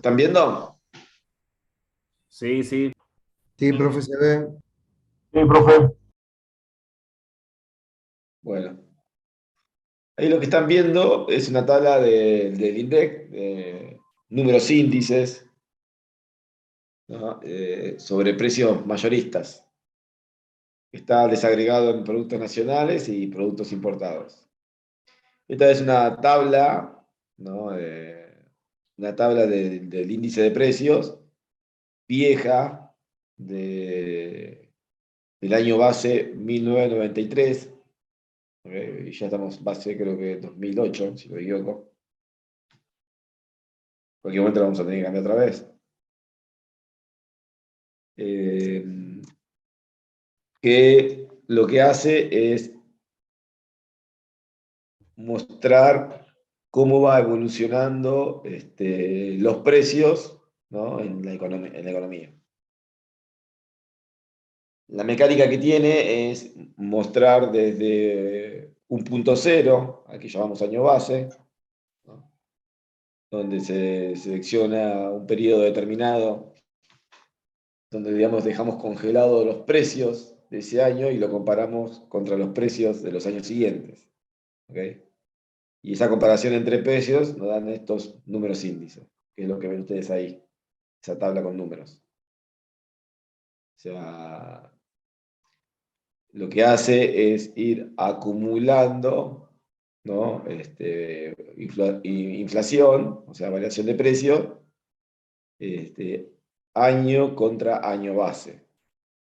¿Están viendo? Sí, sí. Sí, profe, se ve. Sí, profe. Bueno, ahí lo que están viendo es una tabla del INDEC, números índices, ¿no? Sobre precios mayoristas. Está desagregado en productos nacionales y productos importados. Esta es una tabla, ¿no? Una tabla del índice de precios vieja del año base 1993. ¿Ok? Y ya estamos base creo que 2008, si no me equivoco. En cualquier momento la vamos a tener que cambiar otra vez. Eh, que lo que hace es mostrar cómo va evolucionando los precios, ¿no? En la economía. La mecánica que tiene es mostrar desde un punto cero, aquí llamamos año base, ¿no? Donde se selecciona un periodo determinado, donde digamos, dejamos congelados los precios de ese año y lo comparamos contra los precios de los años siguientes. ¿Ok? Y esa comparación entre precios nos dan estos números índices, que es lo que ven ustedes ahí, esa tabla con números. O sea, lo que hace es ir acumulando, ¿no? Inflación, o sea, variación de precio, este, año contra año base.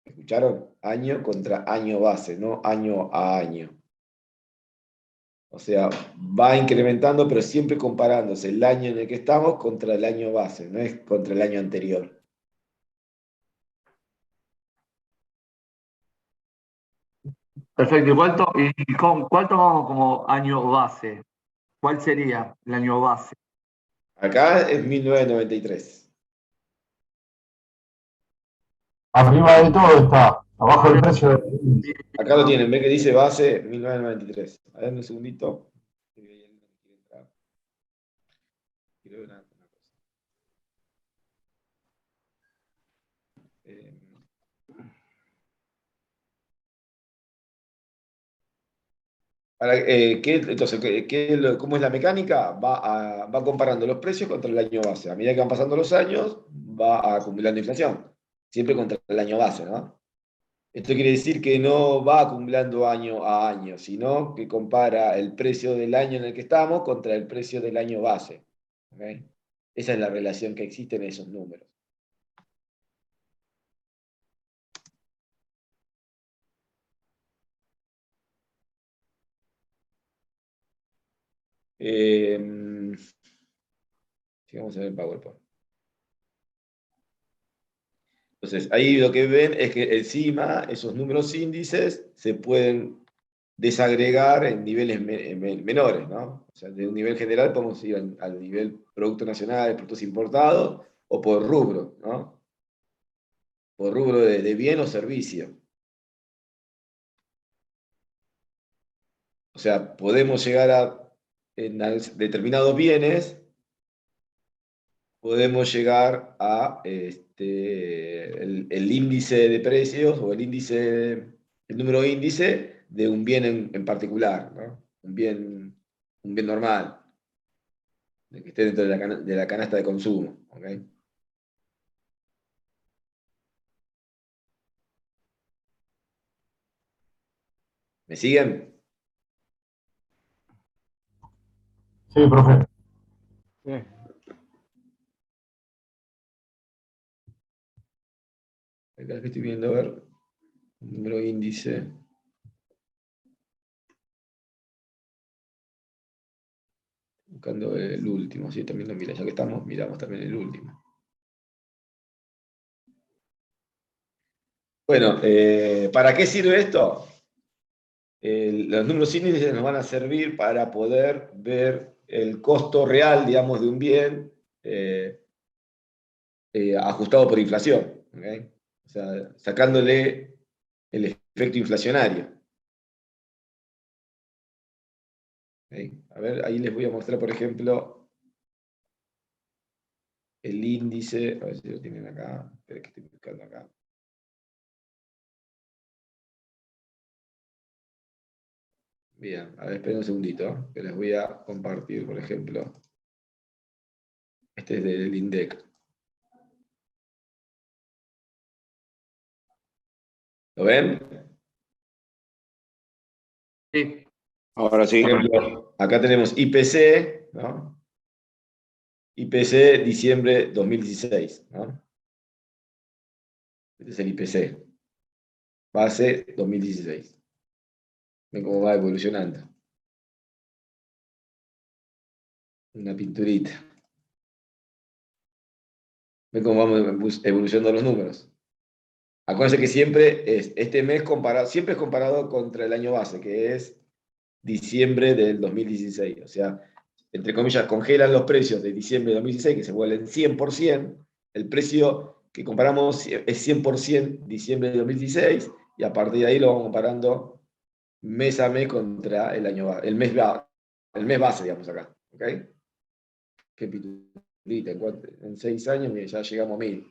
¿Escucharon? Año contra año base, no año a año. O sea, va incrementando, pero siempre comparándose el año en el que estamos contra el año base, no es contra el año anterior. Perfecto. ¿Cuál tomamos como año base? ¿Cuál sería el año base? Acá es 1993. Arriba de todo está, abajo del Ahora precio del sí, índice. Acá lo tienen, ve que dice base 1993. A ver, un segundito. Quiero ver una cosa. Eh, entonces, ¿cómo es la mecánica? Va comparando los precios contra el año base. A medida que van pasando los años, va acumulando inflación. Siempre contra el año base, ¿no? Esto quiere decir que no va acumulando año a año, sino que compara el precio del año en el que estamos contra el precio del año base. ¿Ok? Esa es la relación que existe en esos números. Eh, Vamos a ver el PowerPoint. Entonces, ahí lo que ven es que encima esos números índices se pueden desagregar en niveles menores, ¿no? O sea, de un nivel general podemos ir al nivel Producto Nacional, productos importados, o por rubro, ¿no? Por rubro de bien o servicio. O sea, podemos llegar en determinados bienes, podemos llegar a el índice de precios o el número índice de un bien en particular, ¿no? Un bien normal, de que esté dentro de de la canasta de consumo. ¿Ok? ¿Me siguen? Sí, profe. sí. Acá que estoy viendo, a ver, número índice. Buscando el último, sí, también lo mira, ya que estamos, miramos también el último. Bueno, ¿para qué sirve esto? Los números índices nos van a servir para poder ver el costo real, digamos, de un bien ajustado por inflación. ¿Ok? O sea, sacándole el efecto inflacionario. ¿Ok? A ver, ahí les voy a mostrar, por ejemplo, el índice, a ver si lo tienen acá, espera que estoy buscando acá. Bien, a ver, esperen un segundito, que les voy a compartir, por ejemplo. Este es del INDEC. ¿Lo ven? Sí. Ahora sí. Por ejemplo, acá tenemos IPC, ¿no? IPC diciembre 2016, ¿no? Este es el IPC. Base 2016. Ven cómo va evolucionando. Una pinturita. Ven cómo vamos evolucionando los números. Acuérdense que siempre es, este mes comparado, siempre es comparado contra el año base, que es diciembre del 2016. O sea, entre comillas, congelan los precios de diciembre de 2016, que se vuelven 100%. El precio que comparamos es 100% diciembre de 2016, y a partir de ahí lo vamos comparando mes a mes contra el año base, el mes base, digamos acá. ¿Ok? Qué pitulita, en 6 años mire, ya llegamos a 1000.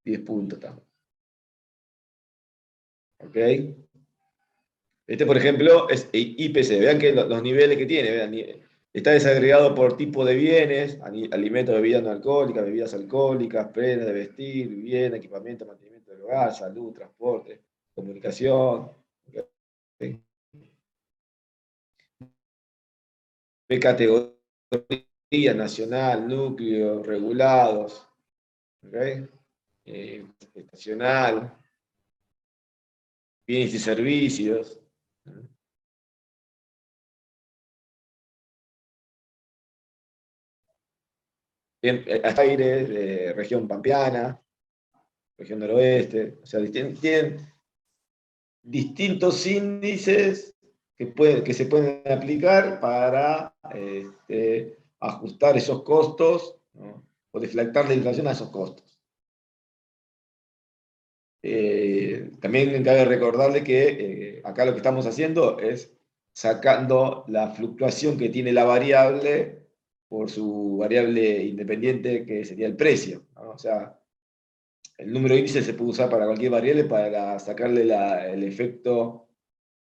10 puntos estamos. ¿Ok? Este, por ejemplo, es IPC. Vean que los niveles que tiene. Vean, está desagregado por tipo de bienes: alimentos, bebidas no alcohólicas, bebidas alcohólicas, prendas de vestir, vivienda, equipamiento, mantenimiento del hogar, salud, transporte, comunicación. ¿Okay? De categoría nacional, núcleo, regulados. ¿Okay? Estacional, bienes y servicios. Bien, Aires, región pampeana, región noroeste, o sea, tienen distintos índices que se pueden aplicar para ajustar esos costos, ¿no? O deflactar la inflación a esos costos. También cabe recordarle que acá lo que estamos haciendo es sacando la fluctuación que tiene la variable por su variable independiente, que sería el precio, ¿no? O sea, el número índice se puede usar para cualquier variable para sacarle el efecto,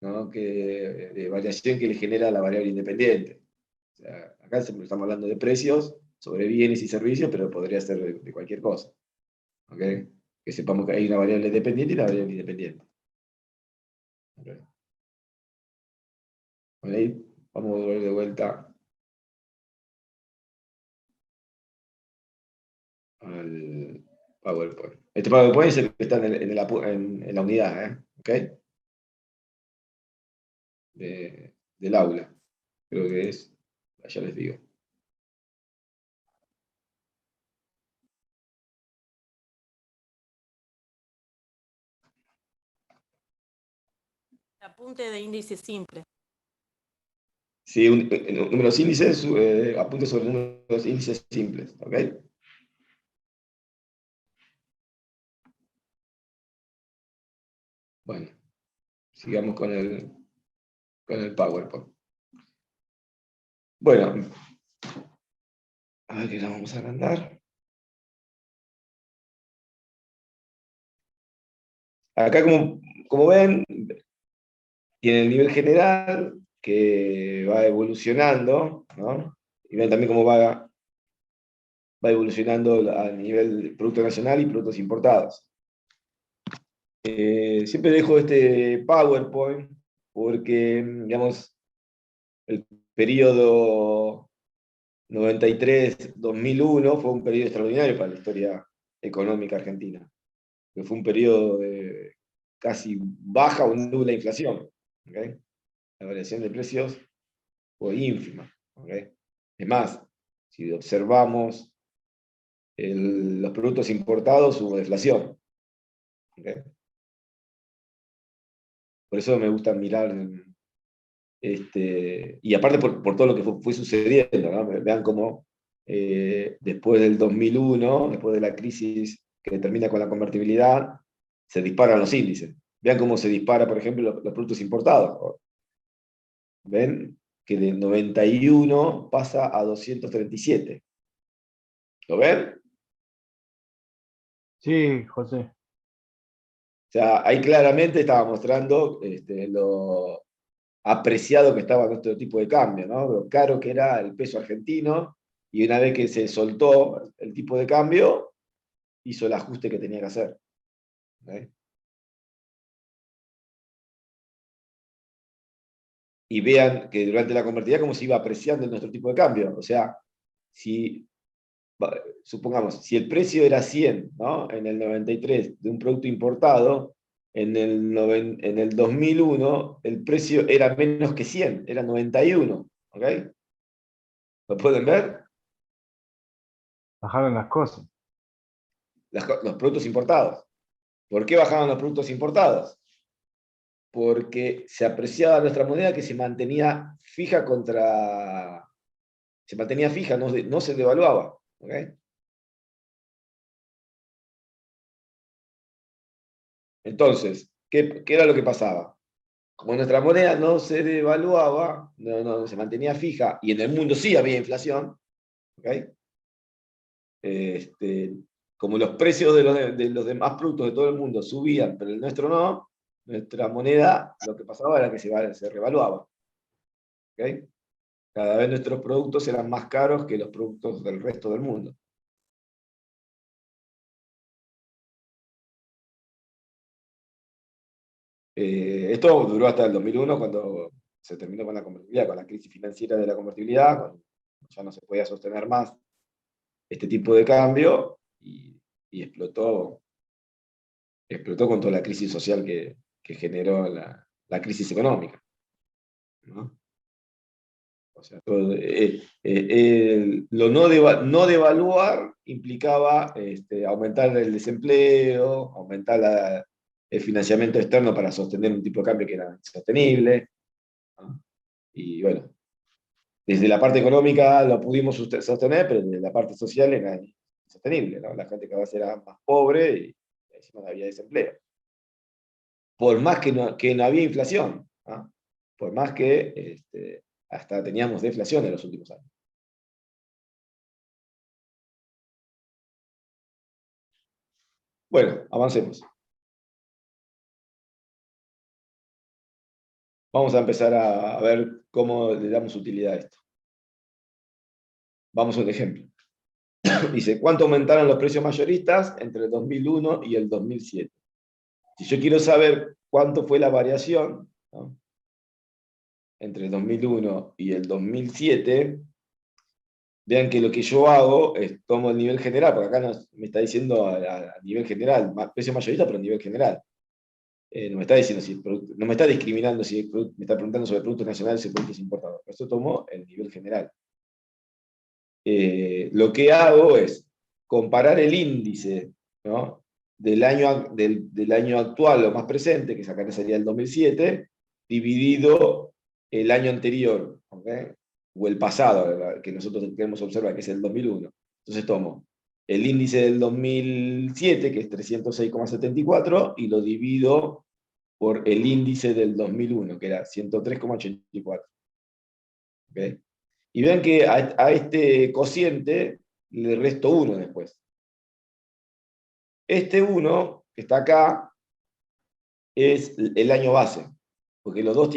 ¿no? De variación que le genera la variable independiente. O sea, acá estamos hablando de precios sobre bienes y servicios, pero podría ser de cualquier cosa. ¿Ok? Que sepamos que hay una variable dependiente y una variable independiente. ¿Okay? Bueno, ahí vamos a volver de vuelta al PowerPoint. Este PowerPoint es el que está en la unidad, ¿ok? Del aula. Creo que es, ya les digo. Apunte de índice simple. Sí, números índices, apunte sobre números índices simples, ¿ok? Bueno, sigamos con el PowerPoint. Bueno, a ver que la vamos a agrandar. Acá, como ven, tiene el nivel general que va evolucionando, ¿no? Y ven también cómo va evolucionando a nivel de Producto Nacional y productos importados. Siempre dejo este PowerPoint porque, digamos, el periodo 93-2001 fue un periodo extraordinario para la historia económica argentina, que fue un periodo de casi baja o nula inflación. ¿Okay? La variación de precios fue ínfima. ¿Okay? Es más, si observamos los productos importados, hubo deflación. ¿Okay? Por eso me gusta mirar, y aparte por todo lo que fue sucediendo, ¿no? Vean cómo después del 2001, después de la crisis que termina con la convertibilidad, se disparan los índices. Vean cómo se dispara, por ejemplo, los productos importados. Ven que de 91 pasa a 237. ¿Lo ven? Sí, José. O sea, ahí claramente estaba mostrando lo apreciado que estaba nuestro tipo de cambio, ¿no? Lo caro que era el peso argentino, y una vez que se soltó el tipo de cambio, hizo el ajuste que tenía que hacer. ¿Ok? Y vean que durante la convertibilidad cómo se iba apreciando nuestro tipo de cambio. O sea, si, supongamos, si el precio era 100, ¿no? En el 93 de un producto importado, en el 2001 el precio era menos que 100, era 91. ¿Ok? ¿Lo pueden ver? Bajaron las cosas. Los productos importados. ¿Por qué bajaban los productos importados? Porque se apreciaba nuestra moneda, que se mantenía fija se mantenía fija, no se devaluaba. ¿Ok? Entonces, ¿qué era lo que pasaba? Como nuestra moneda no se devaluaba, no se mantenía fija, y en el mundo sí había inflación, ¿ok? Como los precios de los demás productos de todo el mundo subían, pero el nuestro no, nuestra moneda lo que pasaba era que se revaluaba. ¿Ok? Cada vez nuestros productos eran más caros que los productos del resto del mundo. Esto duró hasta el 2001, cuando se terminó con la convertibilidad, con la crisis financiera de la convertibilidad, cuando ya no se podía sostener más este tipo de cambio, y explotó con toda la crisis social que generó la crisis económica, ¿no? O sea, lo no devaluar implicaba aumentar el desempleo, aumentar el financiamiento externo para sostener un tipo de cambio que era insostenible, ¿no? Y bueno, desde la parte económica lo pudimos sostener, pero desde la parte social era insostenible, ¿no? La gente cada vez era más pobre y encima no había desempleo. Por más que no había inflación, ¿no? Por más que hasta teníamos deflación en los últimos años. Bueno, avancemos. Vamos a empezar a ver cómo le damos utilidad a esto. Vamos a un ejemplo. Dice, ¿cuánto aumentaron los precios mayoristas entre el 2001 y el 2007? Si yo quiero saber cuánto fue la variación, ¿no?, entre el 2001 y el 2007, vean que lo que yo hago es tomo el nivel general, porque acá me está diciendo a nivel general, precio mayorista, pero a nivel general. No me está diciendo no me está discriminando si me está preguntando sobre productos nacionales y productos importados. Por eso tomo el nivel general. Lo que hago es comparar el índice, ¿no?, del año actual o más presente, que acá sería el 2007, dividido el año anterior, ¿okay?, o el pasado, que nosotros queremos observar, que es el 2001. Entonces tomo el índice del 2007, que es 306,74, y lo divido por el índice del 2001, que era 103,84. ¿Okay? Y vean que a este cociente le resto 1 después. Este 1, que está acá, es el año base, porque los dos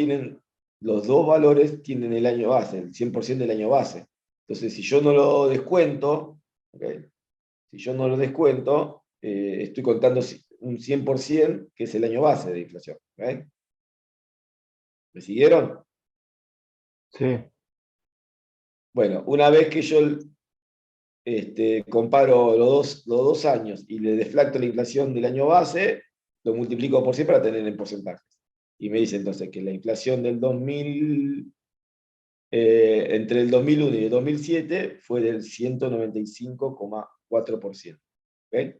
valores tienen el año base, el 100% del año base. Entonces, si yo no lo descuento, ¿okay?, si yo no lo descuento, estoy contando un 100%, que es el año base de inflación. ¿Okay? ¿Me siguieron? Sí. Bueno, una vez que yo comparo los dos años y le deflacto la inflación del año base, lo multiplico por 100 para tener en porcentajes. Y me dice entonces que la inflación del 2000, entre el 2001 y el 2007 fue del 195,4%. ¿Ok?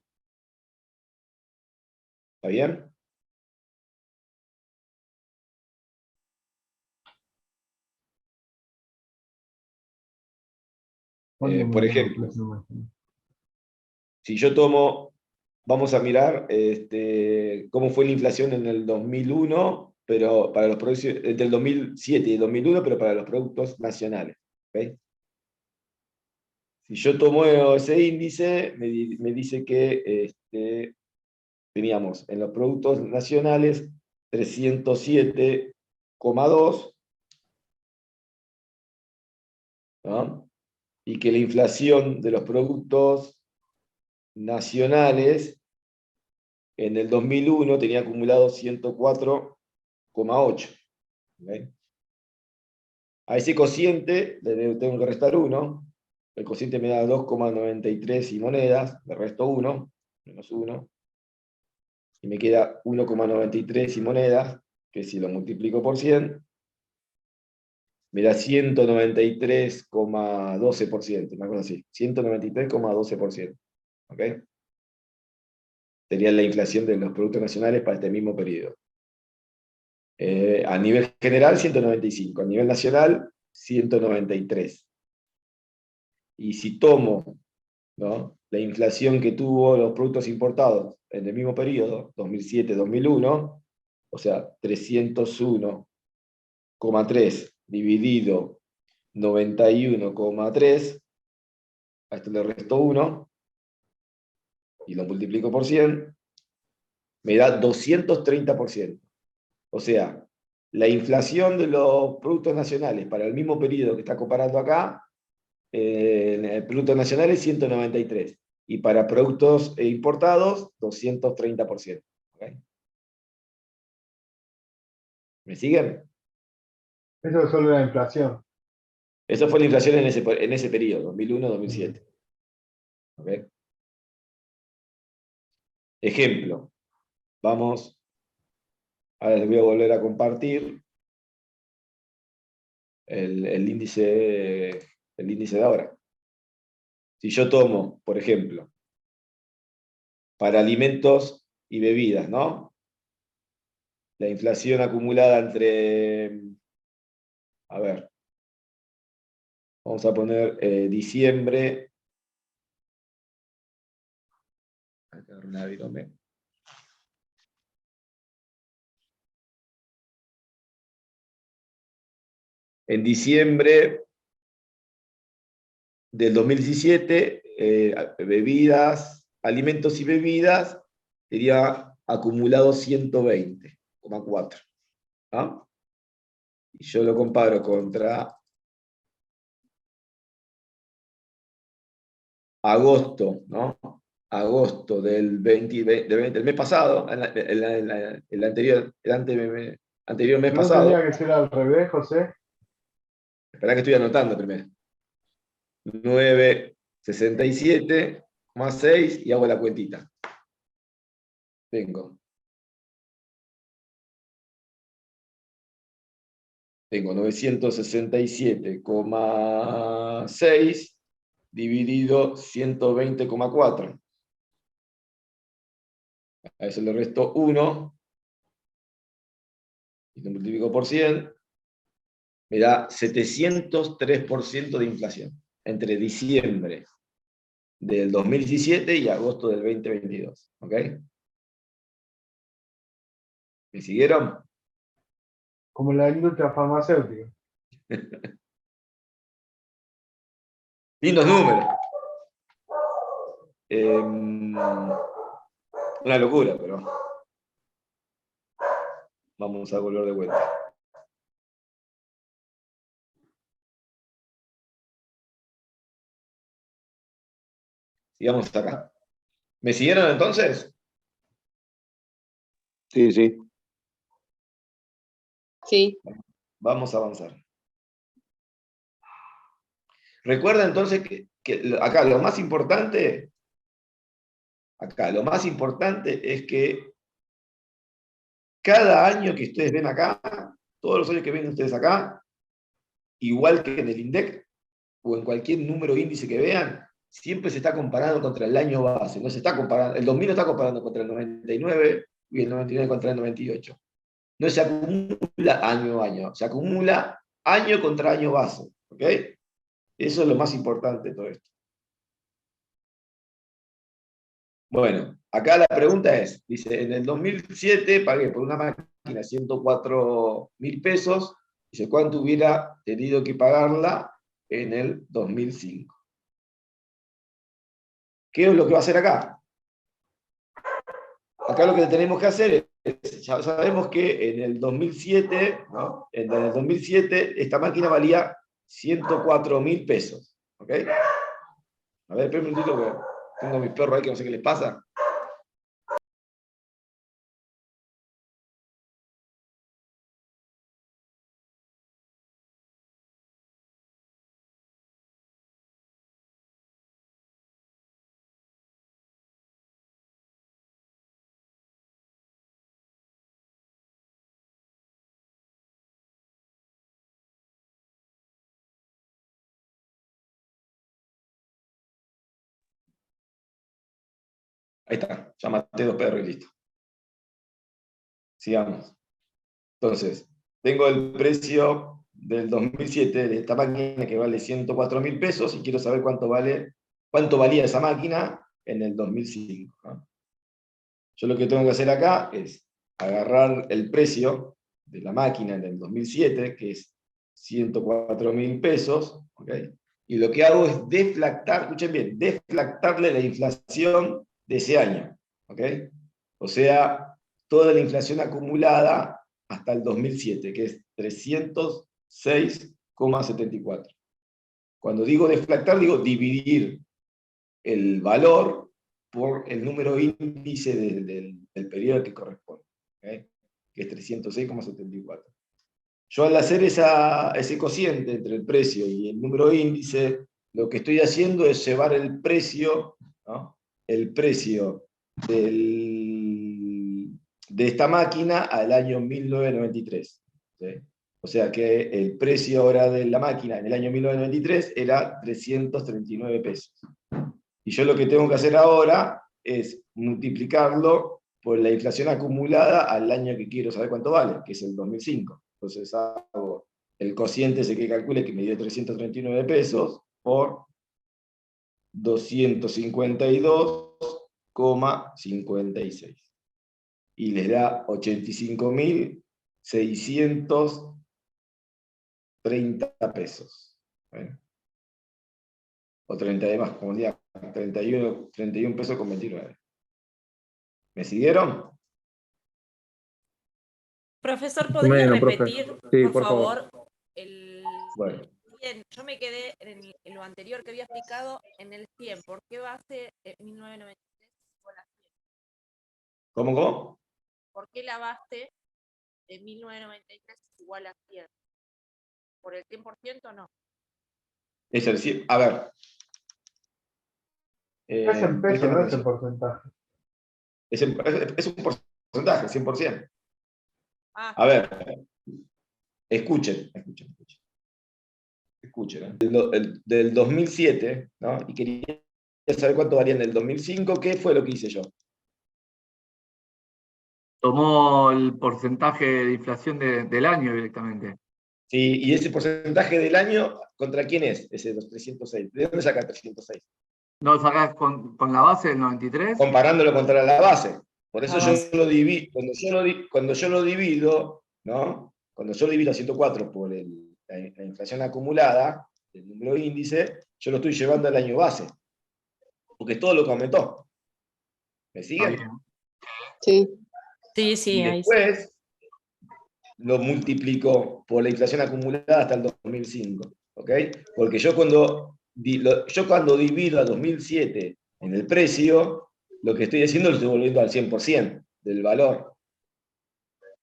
¿Está bien? ¿Cuándo Por me dio ejemplo, inflación máxima? si yo tomo, vamos a mirar cómo fue la inflación en el 2001, pero para los productos, entre el 2007 y el 2001, pero para los productos nacionales. ¿Okay? Si yo tomo ese índice, me dice que teníamos en los productos nacionales 307,2, ¿no? Y que la inflación de los productos nacionales en el 2001 tenía acumulado 104,8. ¿Okay? A ese cociente le tengo que restar 1. El cociente me da 2,93 y monedas, le resto 1, menos 1. Y me queda 1,93 y monedas, que si lo multiplico por 100, me da 193,12%, una cosa así. 193,12%. ¿Ok? Sería la inflación de los productos nacionales para este mismo periodo. A nivel general, 195. A nivel nacional, 193. Y si tomo, ¿no?, la inflación que tuvo los productos importados en el mismo periodo, 2007-2001, o sea, 301,3 dividido 91,3, a esto le resto 1, y lo multiplico por 100, me da 230%. O sea, la inflación de los productos nacionales para el mismo periodo que está comparando acá, en el Producto Nacional es 193. Y para productos importados, 230%. ¿Okay? ¿Me siguen? Eso es solo la inflación. Eso fue la inflación en ese periodo, 2001-2007. ¿Okay? Ejemplo. Vamos, ahora les voy a volver a compartir el índice de ahora. Si yo tomo, por ejemplo, para alimentos y bebidas, ¿no? La inflación acumulada entre, a ver, vamos a poner diciembre, en diciembre del 2017, bebidas, alimentos y bebidas, sería acumulado 120,4. ¿Ah? Y yo lo comparo contra agosto, ¿no? Agosto del mes pasado, el anterior mes ¿No pasado. tendría que ser al revés, José? Esperá que estoy anotando primero. 967,6 y hago la cuentita. Tengo 967,6 dividido 120,4. A eso le resto 1 y lo multiplico por 100. Me da 703% de inflación entre diciembre del 2017 y agosto del 2022. ¿Ok? ¿Me siguieron? Como la industria farmacéutica. Lindos números. Una locura, pero vamos a volver de vuelta. Sigamos acá. ¿Me siguieron entonces? Sí, sí. Sí, Vamos a avanzar. Recuerda entonces que acá lo más importante es que cada año que ustedes ven acá, todos los años que ven ustedes acá, igual que en el INDEC o en cualquier número índice que vean, siempre se está comparando contra el año base. No se está comparando, el 2000 no está comparando contra el 99 y el 99 contra el 98. No se acumula año a año, se acumula año contra año base. ¿Ok? Eso es lo más importante de todo esto. Bueno, acá la pregunta es, dice, en el 2007 pagué por una máquina 104.000 pesos, dice, ¿cuánto hubiera tenido que pagarla en el 2005? ¿Qué es lo que va a hacer acá? acá lo que tenemos que hacer es, ya sabemos que en el 2007, ¿no? En el 2007 esta máquina valía 104.000 pesos. ¿Ok? A ver, espera un minutito que tengo a mis perros ahí que no sé qué les pasa. Ahí está, ya maté 2 perros y listo. Sigamos. Entonces, tengo el precio del 2007 de esta máquina que vale 104.000 pesos y quiero saber cuánto valía esa máquina en el 2005. ¿No? Yo lo que tengo que hacer acá es agarrar el precio de la máquina en el 2007, que es 104.000 pesos, ¿okay? Y lo que hago es deflactar, escuchen bien, deflactarle la inflación de ese año. ¿Okay? O sea, toda la inflación acumulada hasta el 2007, que es 306,74. Cuando digo deflactar, digo dividir el valor por el número índice del periodo que corresponde, ¿okay? Que es 306,74. Yo al hacer ese cociente entre el precio y el número índice, lo que estoy haciendo es llevar el precio, ¿no? El precio de esta máquina al año 1993. ¿Sí? O sea que el precio ahora de la máquina en el año 1993 era 339 pesos. Y yo lo que tengo que hacer ahora es multiplicarlo por la inflación acumulada al año que quiero saber cuánto vale, que es el 2005. Entonces hago el cociente ese que calcule que me dio 339 pesos por 252,56. Y les da 85.630 pesos. ¿Eh? O 30 de más, como día, 31 pesos con 29. ¿Me siguieron? Profesor, Más o ¿podría menos, profe. repetir, Sí, por por favor. favor, el... Bueno, Bien, yo me quedé en lo anterior que había explicado en el 100. ¿Por qué base 1993 igual a 100? ¿cómo? ¿Por qué la base de 1993 igual a 100? ¿Por el 100% o no? Es el 100. A ver. Es en pesos, Presten no es en atención. porcentaje. Es un porcentaje, 100%. Ah, A ver, escuchen. Del 2007, ¿no? Y quería saber cuánto valía en el 2005, ¿qué fue lo que hice yo? Tomó el porcentaje de inflación del año directamente. Sí, y ese porcentaje del año, ¿contra quién es? Ese 306. ¿De dónde saca 306? ¿No lo sacás con la base del 93? Comparándolo contra la base. Por eso la yo base. lo divido, cuando yo lo divido, ¿no? Cuando yo lo divido a 104 por la inflación acumulada, el número índice, yo lo estoy llevando al año base. Porque todo lo que aumentó. ¿Me Está siguen? bien. Sí, Sí, sí, Y ahí sí. después lo multiplico por la inflación acumulada hasta el 2005. ¿Ok? Porque yo cuando divido a 2007 en el precio, lo que estoy haciendo lo estoy volviendo al 100% del valor.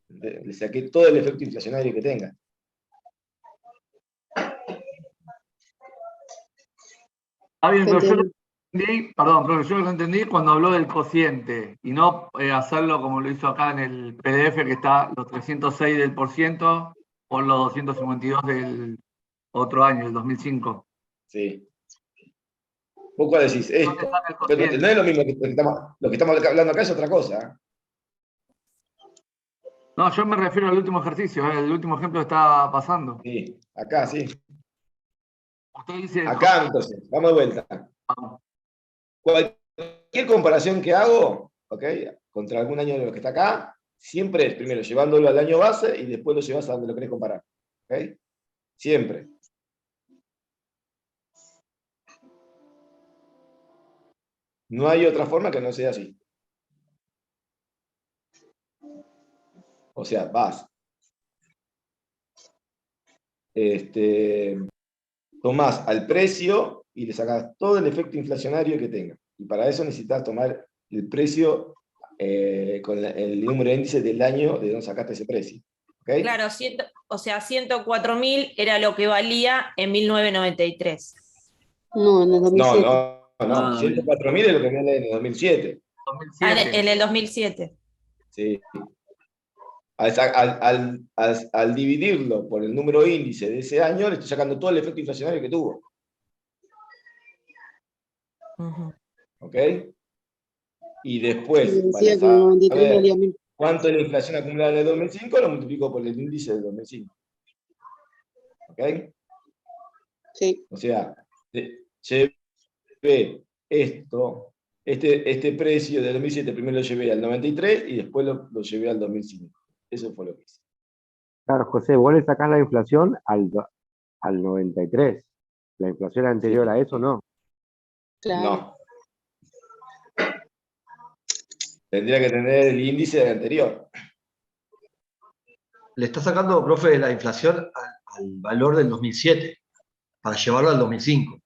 Le saqué todo el efecto inflacionario que tenga. Está bien, se pero yo lo entiende. entendí, perdón, pero yo lo entendí cuando habló del cociente y no hacerlo como lo hizo acá en el PDF que está los 306 del por ciento por los 252 del otro año, el 2005. Sí. Vos cuál decís, ¿Dónde esto. está el Pero no cociente? es lo mismo que lo que estamos hablando acá, es otra cosa. No, yo me refiero al último ejercicio, el último ejemplo que está pasando. Sí, acá, sí. Usted dice el Acá, entonces, vamos de vuelta. cociente. Cualquier comparación que hago, ¿ok? Contra algún año de lo que está acá, siempre es primero llevándolo al año base y después lo llevas a donde lo querés comparar. ¿Ok? Siempre. No hay otra forma que no sea así. O sea, vas. Tomás al precio y le sacás todo el efecto inflacionario que tenga. Y para eso necesitas tomar el precio con el número de índice del año de donde sacaste ese precio. ¿Okay? Claro, o sea, 104.000 era lo que valía en 1993. No, en el No, 2007. no. 104.000 es lo que vale en el 2007. 2007. En el 2007. Sí. Al dividirlo por el número índice de ese año, le estoy sacando todo el efecto inflacionario que tuvo. Ujú. ¿Ok? Y después, Sí, para decía que en el 93 saber valía 1000. cuánto es la inflación acumulada en el 2005, lo multiplico por el índice del 2005. ¿Ok? Sí. O sea, llevé este precio del 2007, primero lo llevé al 93 y después lo llevé al 2005. Eso fue lo que hice. Claro, José, vos le sacás la inflación al 93. La inflación anterior Sí. a eso no. Claro. No. Tendría que tener el índice del anterior. Le está sacando, profe, la inflación al valor del 2007 para llevarlo al 2005.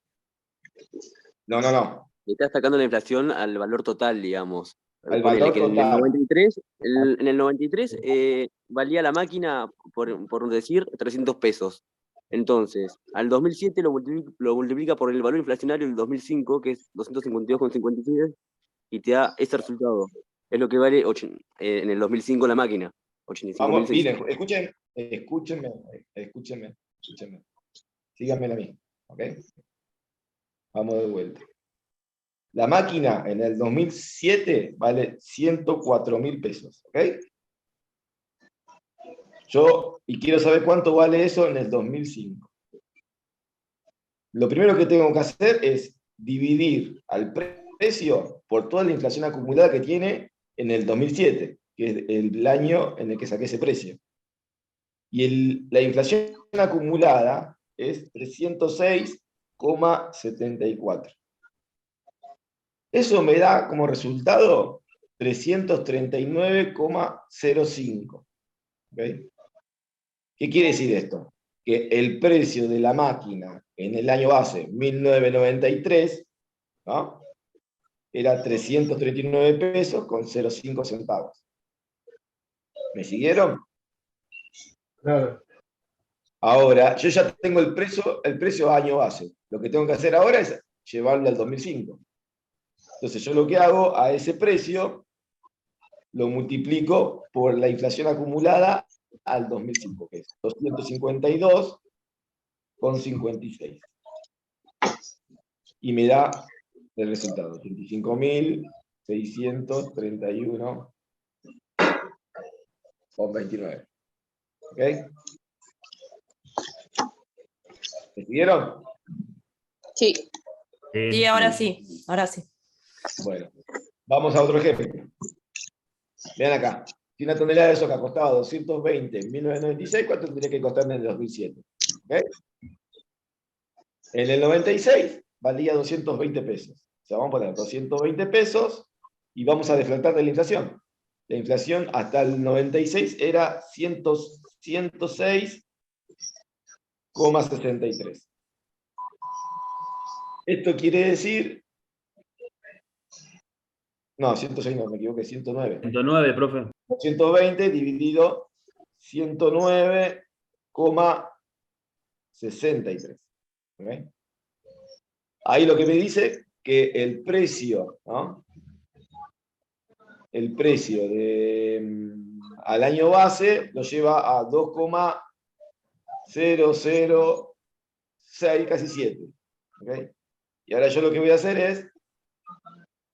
No. Le está sacando la inflación al valor total, digamos. Al Ponele valor que en el total. 93, en el 93 valía la máquina, por decir, 300 pesos. Entonces, al 2007 lo multiplica por el valor inflacionario del 2005, que es 252,56, y te da ese resultado. Es lo que vale en el 2005 la máquina. Vamos, 85.600. miren, escúchenme. Síganme la misma. ¿Ok? Vamos de vuelta. La máquina en el 2007 vale 104.000 pesos. ¿Ok? Y quiero saber cuánto vale eso en el 2005. Lo primero que tengo que hacer es dividir al precio por toda la inflación acumulada que tiene en el 2007, que es el año en el que saqué ese precio. Y la inflación acumulada es 306,74. Eso me da como resultado 339,05. ¿Okay? ¿Qué quiere decir esto? Que el precio de la máquina en el año base, 1993, ¿no? Era 339 pesos con 0,5 centavos. ¿Me siguieron? Claro. Ahora, yo ya tengo el precio año base. Lo que tengo que hacer ahora es llevarlo al 2005. Entonces yo lo que hago a ese precio, lo multiplico por la inflación acumulada al 2005, que es 252,56. Y me da el resultado, 35.631,29. ¿Ok? ¿Me siguieron? Sí. Sí, ahora sí. Bueno, vamos a otro ejemplo. Vean acá. Si una tonelada de soja costaba 220 en 1996, ¿cuánto tendría que costar en el 2007? ¿Ok? En el 96 valía 220 pesos. O sea, vamos a poner 220 pesos y vamos a deflactar de la inflación. La inflación hasta el 96 era 106,63. Esto quiere decir... No, 106 no, me equivoqué, 109. 109, profe. 120 dividido 109,63. ¿Okay? Ahí lo que me dice que el precio, ¿no? El precio al año base lo lleva a 2,006, casi 7. ¿Okay? Y ahora yo lo que voy a hacer es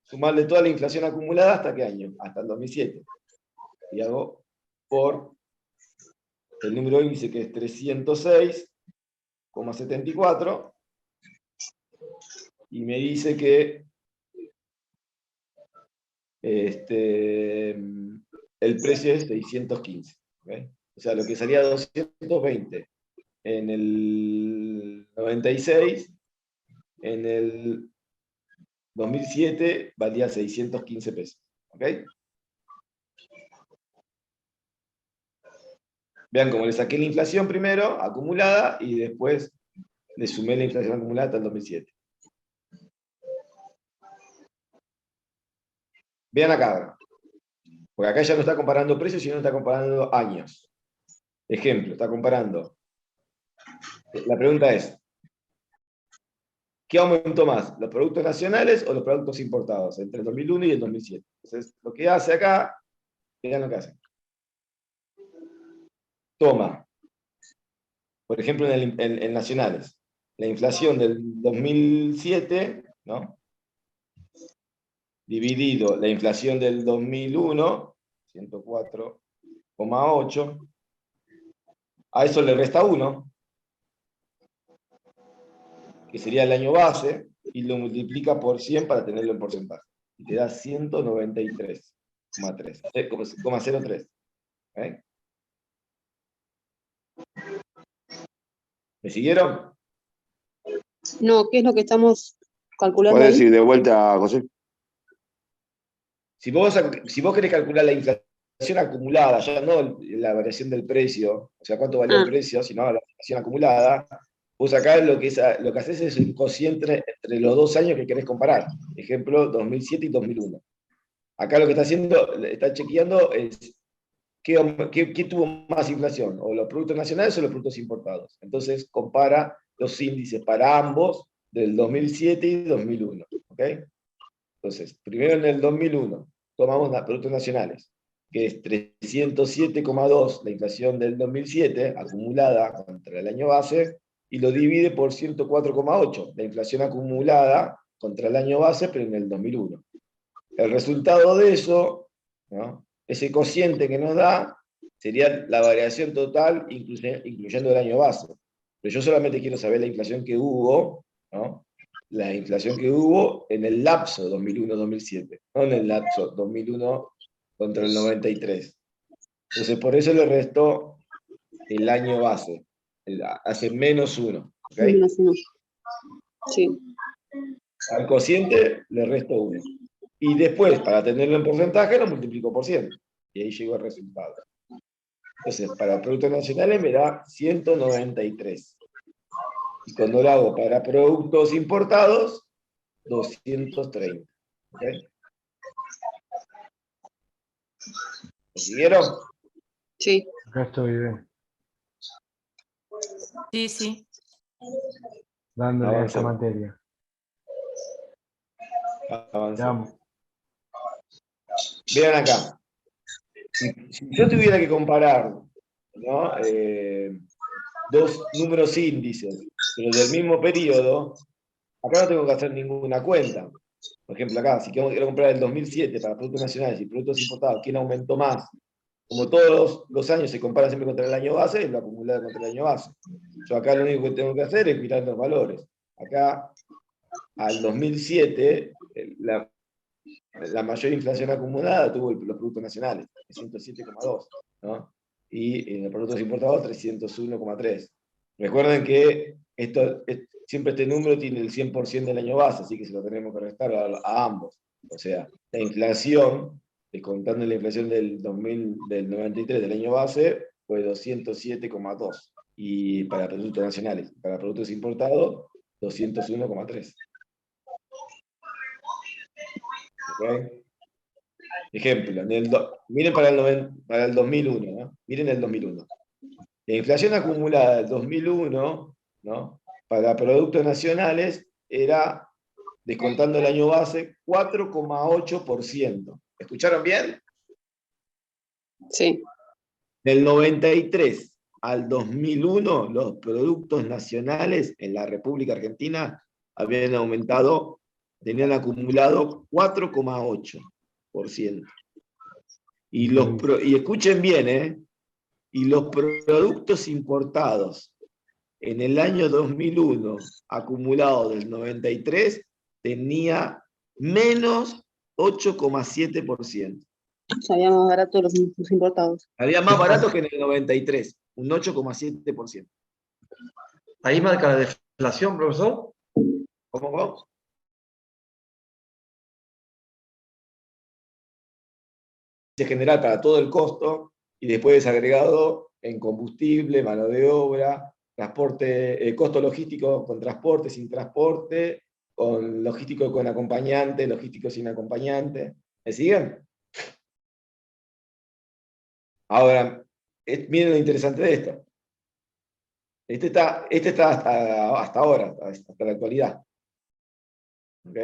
sumarle toda la inflación acumulada hasta qué año, hasta el 2007. Y hago por el número índice, que es 306,74, y me dice que el precio es 615. ¿Okay? O sea, lo que salía 220 en el 96, en el 2007 valía 615 pesos. ¿Ok? Vean cómo le saqué la inflación primero, acumulada, y después le sumé la inflación acumulada hasta el 2007. Vean acá ahora. Porque acá ya no está comparando precios, sino está comparando años. Ejemplo, está comparando. La pregunta es, ¿qué aumentó más? ¿Los productos nacionales o los productos importados? Entre el 2001 y el 2007. Entonces, lo que hace acá, vean lo que hace. Toma, por ejemplo, en nacionales, la inflación del 2007, ¿no? Dividido la inflación del 2001, 104,8, a eso le resta 1, que sería el año base, y lo multiplica por 100 para tenerlo en porcentaje. Y te da 193,03. ¿Eh? ¿Me siguieron? No, ¿qué es lo que estamos calculando ¿Puedes ahí? decir de vuelta, José? Si vos querés calcular la inflación acumulada, ya no la variación del precio, o sea, cuánto valía el precio, sino la inflación acumulada, vos acá lo que haces es un cociente entre los 2 años que querés comparar. Ejemplo, 2007 y 2001. Acá lo que está haciendo, está chequeando es ¿qué tuvo más inflación? ¿O los productos nacionales o los productos importados? Entonces compara los índices para ambos del 2007 y 2001. ¿Ok? Entonces, primero en el 2001 tomamos los productos nacionales, que es 307,2 la inflación del 2007, acumulada contra el año base, y lo divide por 104,8, la inflación acumulada contra el año base, pero en el 2001. El resultado de eso, ¿no? Ese cociente que nos da, sería la variación total, incluyendo el año base. Pero yo solamente quiero saber la inflación que hubo, ¿no? La inflación que hubo en el lapso 2001-2007, no en el lapso 2001 contra el 93. Entonces, por eso le restó el año base, hace -1. ¿Okay? -1. Sí. Al cociente le resto 1. Y después, para tenerlo en porcentaje, lo multiplico por 100. Y ahí llegó el resultado. Entonces, para productos nacionales me da 193. Y cuando lo hago para productos importados, 230. ¿Okay? ¿Me siguieron? Sí. Acá estoy bien. Sí, sí. Dándole a esta Avancemos. materia. Avancemos. Vean acá. Si yo tuviera que comparar, ¿no? Dos números índices, pero del mismo periodo, acá no tengo que hacer ninguna cuenta. Por ejemplo, acá, si quiero comprar el 2007 para productos nacionales y productos importados, ¿quién aumentó más? Como todos los años se compara siempre contra el año base, lo acumulado contra el año base. Yo acá lo único que tengo que hacer es mirar los valores. Acá, al 2007, la mayor inflación acumulada tuvo los productos nacionales, 107,2, ¿no? Y en los productos importados, 301,3. Recuerden que siempre este número tiene el 100% del año base, así que se lo tenemos que restar a ambos. O sea, la inflación, descontando la inflación del 93 del año base, fue 207,2. Y para productos nacionales, para productos importados, 201,3. ¿Okay? Ejemplo, miren para el 2001, ¿no? Miren el 2001. La inflación acumulada del 2001, ¿no? Para productos nacionales era, descontando el año base, 4,8%. ¿Escucharon bien? Sí. Del 93 al 2001, los productos nacionales en la República Argentina habían aumentado, tenían acumulado 4,8%. Y escuchen bien, y los productos importados en el año 2001, acumulado del 93, tenía menos 8,7%. Salía más barato los importados. Había más barato que en el 93, un 8,7%. Ahí marca la deflación, profesor. ¿Cómo va? General para todo el costo, y después desagregado en combustible, mano de obra, transporte, costo logístico con transporte, sin transporte, con logístico con acompañante, logístico sin acompañante. ¿Me siguen? Ahora, miren lo interesante de esto. Este está hasta ahora, hasta la actualidad. ¿Ok?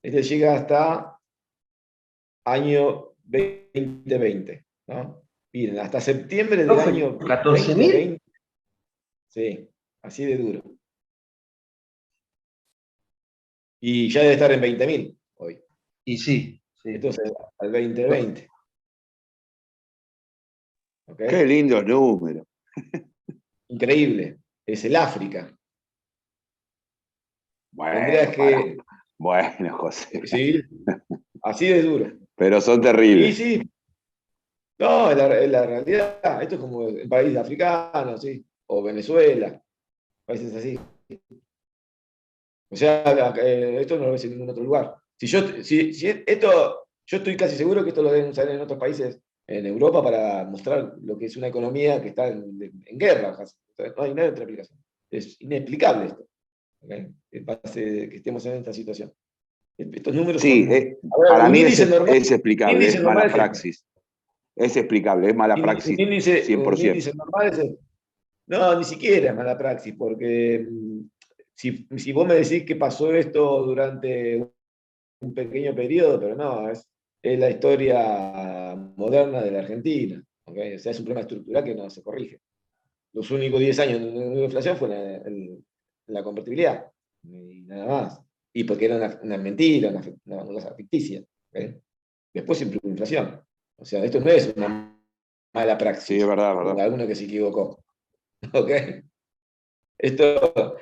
Este llega hasta año 2020, ¿no? Miren, hasta septiembre del año 14.000. 2020. Sí, así de duro. Y ya debe estar en 20.000 hoy. Y sí. Entonces, al 2020. ¿Ok? Qué lindo número. Increíble. Es el África. Tendrías Bueno, que... bueno, José. Sí, así de duro. Pero son Y terribles. sí, no, es la realidad. Esto es como el país africano, ¿sí? O Venezuela, países así. O sea, esto no lo ves en ningún otro lugar. Si esto, yo estoy casi seguro que esto lo deben usar en otros países en Europa para mostrar lo que es una economía que está en guerra. Casi. O sea, no hay nada de otra explicación. Es inexplicable esto. ¿Okay? Que estemos en esta situación. Estos números Sí, son... para un mí índice normal, es explicable, índice es normal mala es esto. praxis. Es explicable, es mala praxis, Un 100%. índice normal es esto. No, ni siquiera es mala praxis, porque si vos me decís que pasó esto durante un pequeño periodo, pero no, es la historia moderna de la Argentina. ¿Okay? O sea, es un problema estructural que no se corrige. Los únicos 10 años de inflación fue la convertibilidad, y nada más. Y porque era una mentira, una cosa ficticia. ¿Okay? Después siempre hubo inflación. O sea, esto no es una mala praxis. Sí, es verdad, es verdad. Como alguno que se equivocó. ¿Ok? Esto,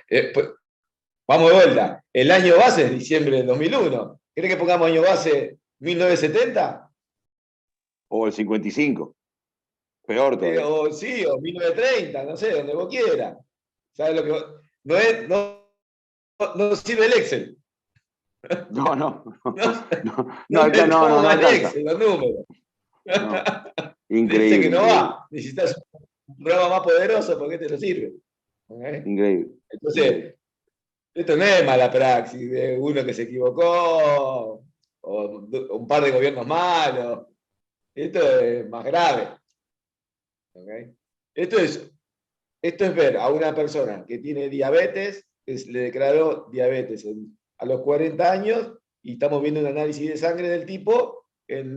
vamos de vuelta. El año base es diciembre del 2001. ¿Querés que pongamos año base 1970? O el 55. Peor todavía. O sí, o 1930, no sé, donde vos quieras. ¿Sabes lo que no sirve el Excel. No, No alcanza. Excel, los números. No. Dice que Increíble. no va. Necesitas un programa más poderoso porque te lo sirve. ¿Okay? Increíble. Entonces, esto no es mala praxis de uno que se equivocó o un par de gobiernos malos. Esto es más grave. ¿Okay? Esto es ver a una persona que tiene diabetes, que le declaró diabetes a los 40 años, y estamos viendo un análisis de sangre del tipo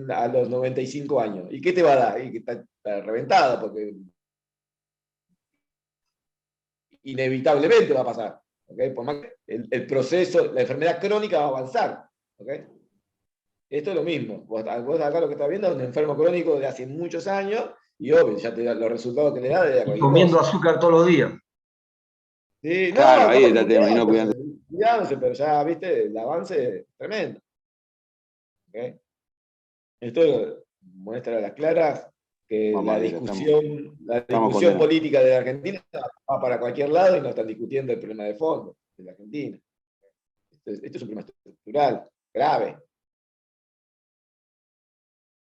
a los 95 años. ¿Y qué te va a dar? Y que está reventado, porque inevitablemente va a pasar. ¿Okay? Por más que el proceso, la enfermedad crónica va a avanzar. ¿Okay? Esto es lo mismo. Vos acá lo que estás viendo es un enfermo crónico de hace muchos años, y obvio, ya te da los resultados que le da de Y cualquier comiendo cosa. azúcar todos los días. Sí, no, Claro, ahí está el tema, y no cuidándose, pero ya, viste, el avance es tremendo. ¿Okay? Esto muestra a las claras que Vamos, la estamos discusión condenados. política de la Argentina va para cualquier lado y no están discutiendo el problema de fondo de la Argentina. Esto es un problema estructural, grave.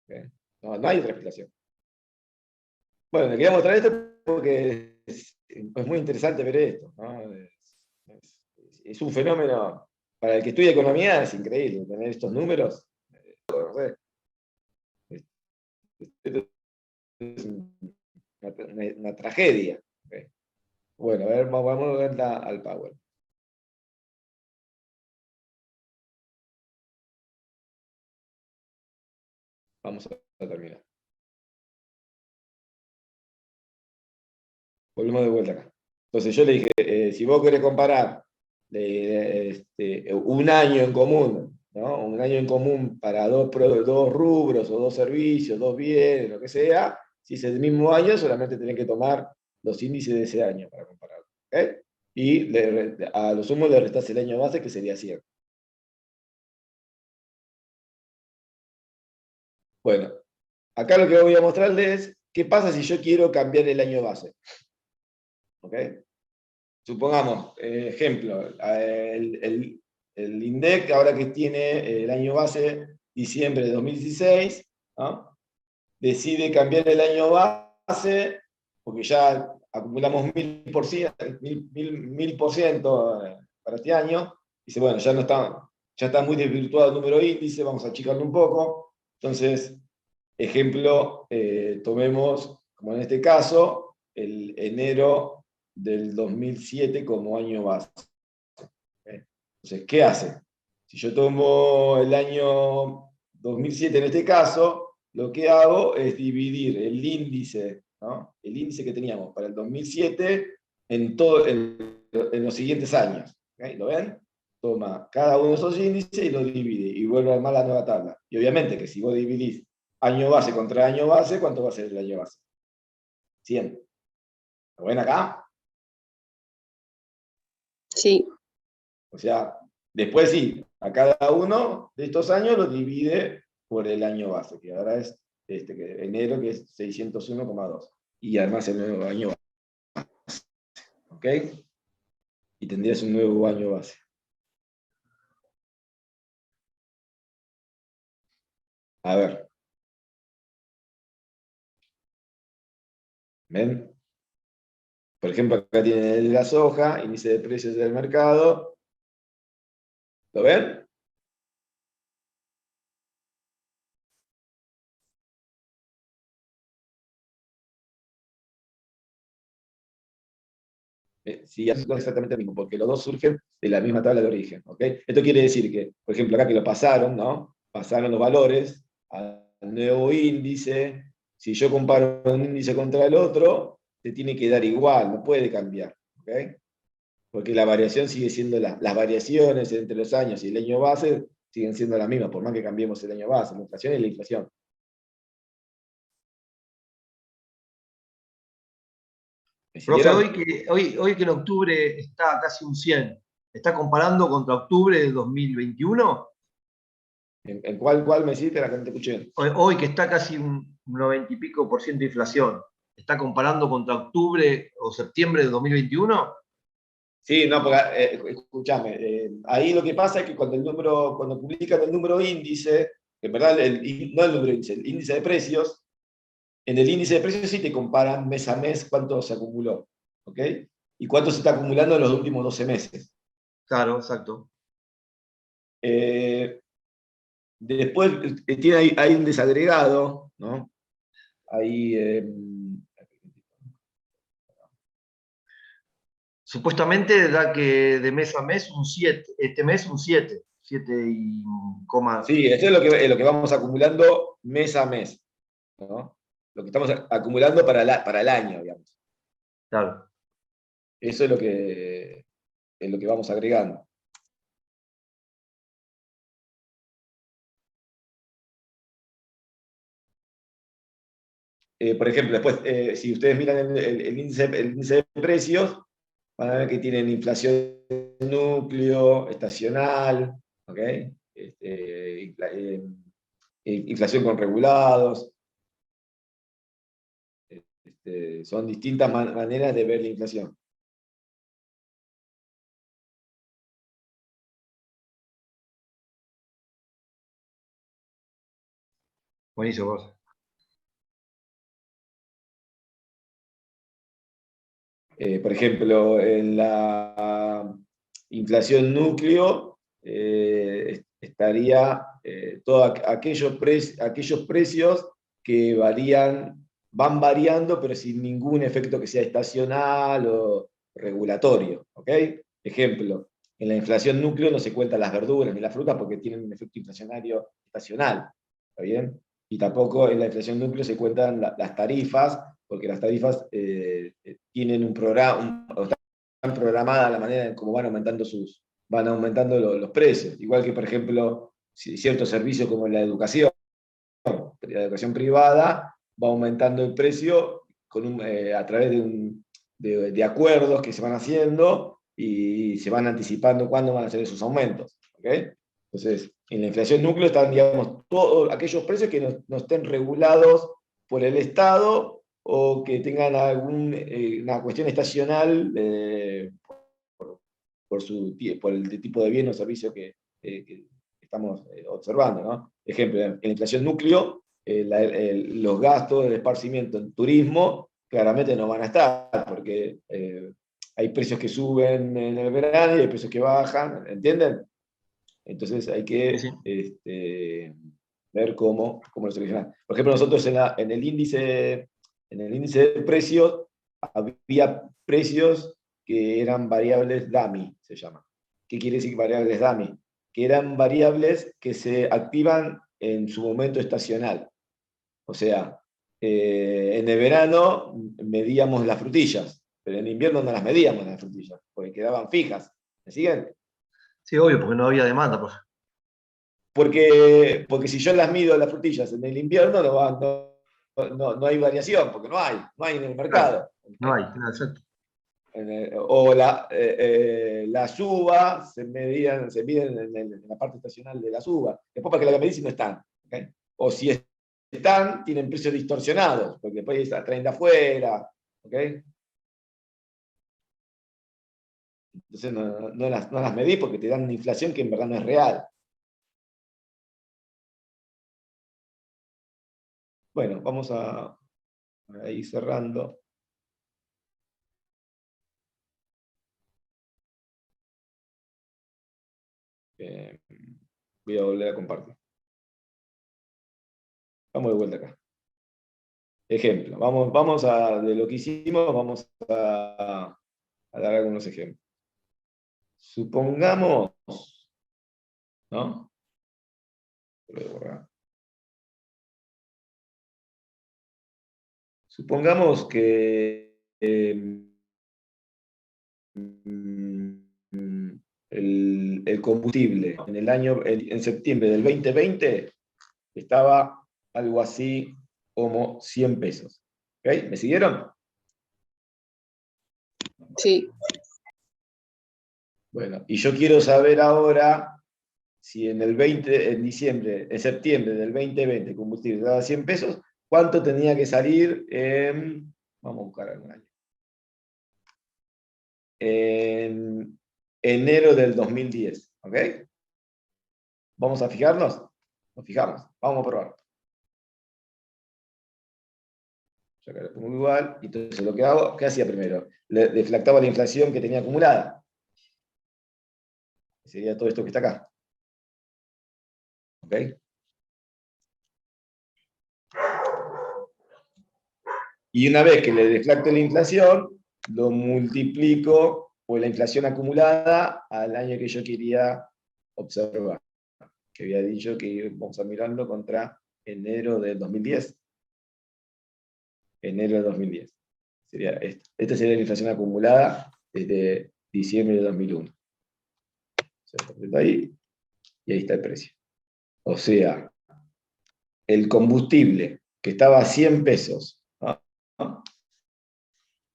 ¿Okay? No hay otra explicación. Bueno, le quería mostrar esto porque es muy interesante ver esto. ¿No? Es un fenómeno, para el que estudia economía es increíble, tener estos números. No sé. Esto es una tragedia. ¿Okay? Bueno, a ver, vamos a ver al Power. Vamos a terminar. Volvemos de vuelta acá. Entonces yo le dije, si vos querés comparar un año en común, ¿no? Un año en común para dos rubros o dos servicios, dos bienes, lo que sea, si es el mismo año, solamente tenés que tomar los índices de ese año para compararlo. ¿Okay? Y a lo sumo le restás el año base, que sería 100. Bueno, acá lo que voy a mostrarles es qué pasa si yo quiero cambiar el año base. ¿Ok? Supongamos, ejemplo, el INDEC, ahora que tiene el año base diciembre de 2016, ¿no? decide cambiar el año base, porque ya acumulamos 1000% para este año, dice, bueno, ya está muy desvirtuado el número índice, vamos a achicarlo un poco. Entonces, ejemplo, tomemos, como en este caso, el enero del 2007 como año base. Entonces, ¿qué hace? Si yo tomo el año 2007 en este caso, lo que hago es dividir el índice, ¿no? El índice que teníamos para el 2007 en los siguientes años. ¿Okay? ¿Lo ven? Toma cada uno de esos índices y lo divide y vuelve a armar la nueva tabla. Y obviamente que si vos dividís año base contra año base, ¿cuánto va a ser el año base? 100. ¿Lo ven acá? Sí, O sea, después sí, a cada uno de estos años lo divide por el año base, que ahora es enero, que es 601,2. Y además el nuevo año base. ¿Ok? Y tendrías un nuevo año base. A ver. ¿Ven? Por ejemplo, acá tienen la soja, índice de precios del mercado. ¿Lo ven? Sí, es exactamente lo mismo, porque los dos surgen de la misma tabla de origen. ¿Ok? Esto quiere decir que, por ejemplo, acá que lo pasaron, ¿no? Pasaron los valores al nuevo índice. Si yo comparo un índice contra el otro, se tiene que dar igual, no puede cambiar. ¿Ok? Porque la variación sigue siendo las variaciones entre los años y el año base siguen siendo las mismas, por más que cambiemos el año base. La inflación es la inflación. ¿Me Profe, siguieron? hoy que en octubre está casi un 100, ¿está comparando contra octubre de 2021? ¿En cuál me hiciste? La que no te escuché. Hoy que está casi un 90 y pico por ciento de inflación, ¿está comparando contra octubre o septiembre de 2021? Sí, no, porque, escúchame, ahí lo que pasa es que cuando publican el número índice, en verdad no el número índice, el índice de precios, en el índice de precios sí te comparan mes a mes cuánto se acumuló, ¿ok? Y cuánto se está acumulando en los últimos 12 meses. Claro, exacto. Después hay un desagregado, ¿no? Hay, Supuestamente da que de mes a mes un 7, este mes un 7, 7 y coma. sí, esto es lo que vamos acumulando mes a mes, ¿no? Lo que estamos acumulando para el año, digamos. Claro. Eso es lo que vamos agregando. Por ejemplo, después, si ustedes miran el índice de precios, van a ver que tienen inflación núcleo, estacional, ¿ok? Inflación con regulados. Son distintas maneras de ver la inflación. Buenísimo, vos. Por ejemplo, en la inflación núcleo estaría todos aquellos precios que van variando, pero sin ningún efecto que sea estacional o regulatorio. ¿Ok? Ejemplo, en la inflación núcleo no se cuentan las verduras ni las frutas porque tienen un efecto inflacionario estacional. ¿Está bien? Y tampoco en la inflación núcleo se cuentan las tarifas, porque las tarifas tienen un programa, están programadas la manera en cómo van aumentando los precios. Igual que, por ejemplo, ciertos servicios como la educación privada va aumentando el precio a través de acuerdos que se van haciendo y se van anticipando cuándo van a ser esos aumentos. ¿Okay? Entonces, en la inflación núcleo están, digamos, todos aquellos precios que no estén regulados por el Estado o que tengan una cuestión estacional por el tipo de bien o servicio que estamos observando, ¿no? Ejemplo, en la inflación núcleo, los gastos de esparcimiento en turismo claramente no van a estar, porque hay precios que suben en el verano y hay precios que bajan, ¿entienden? Entonces hay que ver cómo lo seleccionar. Por ejemplo, nosotros en el índice de precios había precios que eran variables dummy, se llama. ¿Qué quiere decir variables dummy? Que eran variables que se activan en su momento estacional. O sea, en el verano medíamos las frutillas, pero en invierno no las medíamos las frutillas, porque quedaban fijas. ¿Me siguen? Sí, obvio, porque no había demanda. Pues. Porque si yo las mido las frutillas en el invierno, no hay variación, porque no hay en el mercado. No hay, claro, exacto. O las uvas se miden en la parte estacional de las uvas. Después para que la medís si no están. ¿Okay? O si están, tienen precios distorsionados, porque después traen de afuera. ¿Okay? Entonces no las medís porque te dan una inflación que en verdad no es real. Bueno, vamos a ir cerrando. Voy a volver a compartir. Vamos de vuelta acá. Ejemplo. Vamos de lo que hicimos, vamos a dar algunos ejemplos. Supongamos, ¿no? Lo voy a borrar. Supongamos que el combustible en septiembre del 2020 estaba algo así como 100 pesos. ¿Ok? ¿Me siguieron? Sí. Bueno, y yo quiero saber ahora si en septiembre del 2020 el combustible estaba a 100 pesos, ¿cuánto tenía que salir vamos a buscar algún año? En enero del 2010, ¿ok? ¿Vamos a fijarnos? Nos fijamos, vamos a probar. Yo acá lo pongo igual, y entonces lo que hago, ¿qué hacía primero? Le deflactaba la inflación que tenía acumulada. Sería todo esto que está acá. ¿Ok? Y una vez que le deflacto la inflación, lo multiplico por la inflación acumulada al año que yo quería observar. Que había dicho que vamos a mirarlo contra enero del 2010. Enero del 2010. Sería esto. Esta sería la inflación acumulada desde diciembre de 2001. Ahí, y ahí está el precio. O sea, el combustible que estaba a 100 pesos, ¿no?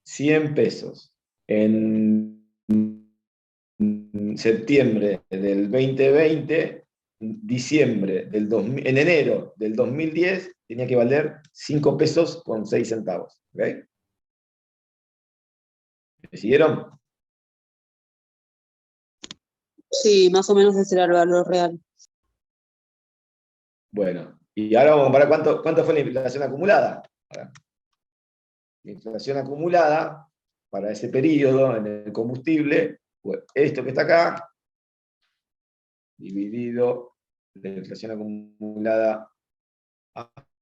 100 pesos en septiembre del 2020, en enero del 2010 tenía que valer 5 pesos con 6 centavos. ¿Okay? ¿Me siguieron? Sí, más o menos ese era el valor real. Bueno, y ahora vamos a comparar cuánto fue la inflación acumulada. La inflación acumulada para ese periodo en el combustible, pues esto que está acá, dividido la inflación acumulada